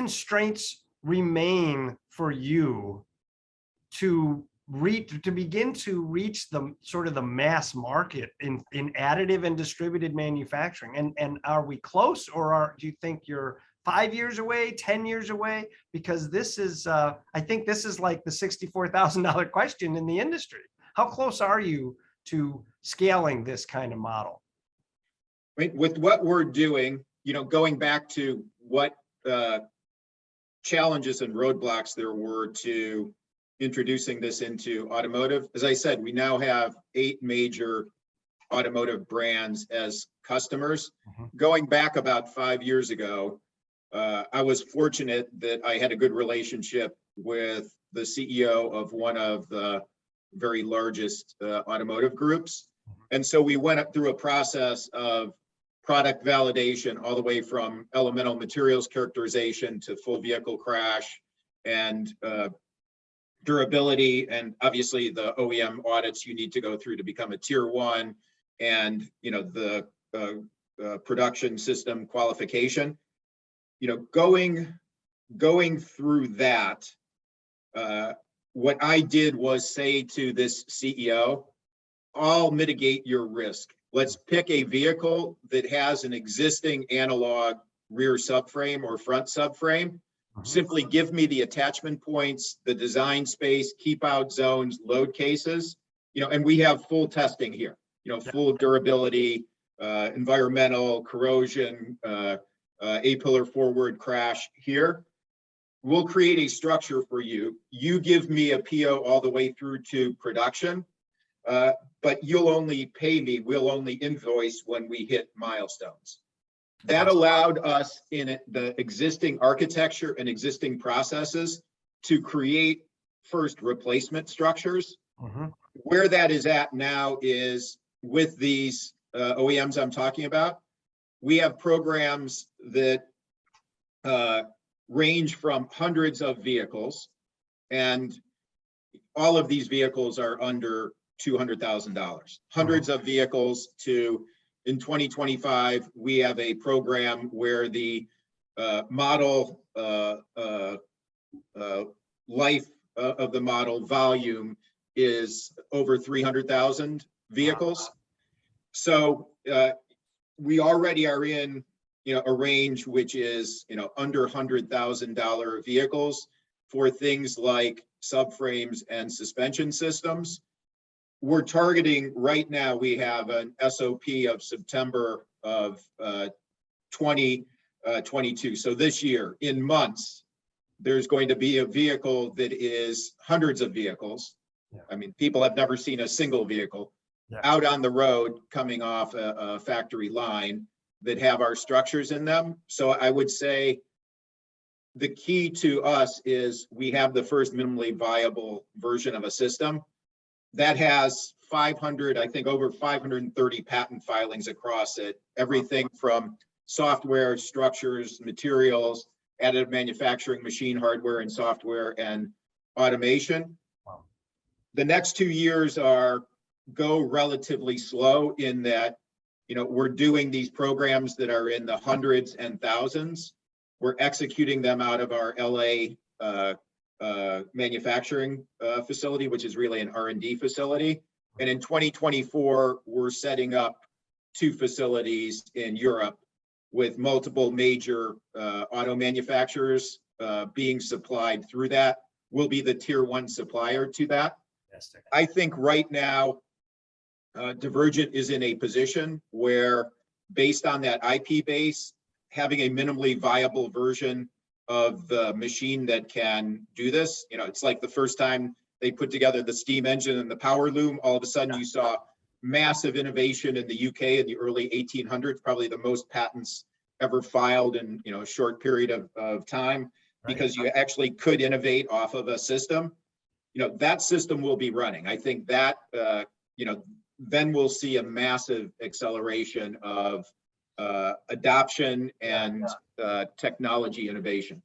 constraints remain for you to begin to reach the sort of the mass market in additive and distributed manufacturing? And are we close, or do you think you're 5 years away, 10 years away? Because this is, I think this is like the $64,000 question in the industry. How close are you to scaling this kind of model? Right. With what we're doing, going back to what challenges and roadblocks there were to introducing this into automotive. As I said, we now have 8 major automotive brands as customers. Going back about 5 years ago, I was fortunate that I had a good relationship with the CEO of one of the very largest automotive groups. And so we went up through a process of product validation all the way from elemental materials characterization to full vehicle crash and durability, and obviously the OEM audits you need to go through to become a tier 1, and the production system qualification. Going through that, what I did was say to this CEO, I'll mitigate your risk. Let's pick a vehicle that has an existing analog rear subframe or front subframe. Simply give me the attachment points, the design space, keep out zones, load cases, and we have full testing here, full durability, environmental, corrosion, A-pillar forward crash here. We'll create a structure for you. You give me a PO all the way through to production, but you'll only pay me, we'll only invoice when we hit milestones. That allowed us in the existing architecture and existing processes to create first replacement structures. Where that is at now is with these OEMs I'm talking about, we have programs that range from hundreds of vehicles, and all of these vehicles are under $200,000. Hundreds of vehicles to, in 2025, we have a program where the model life of the model volume is over 300,000 vehicles. So we already are in a range which is under $100,000 vehicles for things like subframes and suspension systems. We're targeting right now, we have an SOP of September of 2022. So this year, in months, there's going to be a vehicle that is hundreds of vehicles. I mean, people have never seen a single vehicle out on the road coming off a factory line that have our structures in them. So I would say the key to us is we have the first minimally viable version of a system that has 500, I think over 530 patent filings across it, everything from software, structures, materials, additive manufacturing, machine hardware and software, and automation. The next 2 years go relatively slow in that, we're doing these programs that are in the hundreds and thousands. We're executing them out of our LA manufacturing facility, which is really an R&D facility. And in 2024, we're setting up 2 facilities in Europe with multiple major auto manufacturers being supplied through that. We'll be the tier 1 supplier to that. I think right now, Divergent is in a position where, based on that IP base, having a minimally viable version of the machine that can do this, it's like the first time they put together the steam engine and the power loom, all of a sudden you saw massive innovation in the UK in the early 1800s, probably the most patents ever filed in a short period of time, because you actually could innovate off of a system. That system will be running. I think that, then we'll see a massive acceleration of adoption and technology innovation.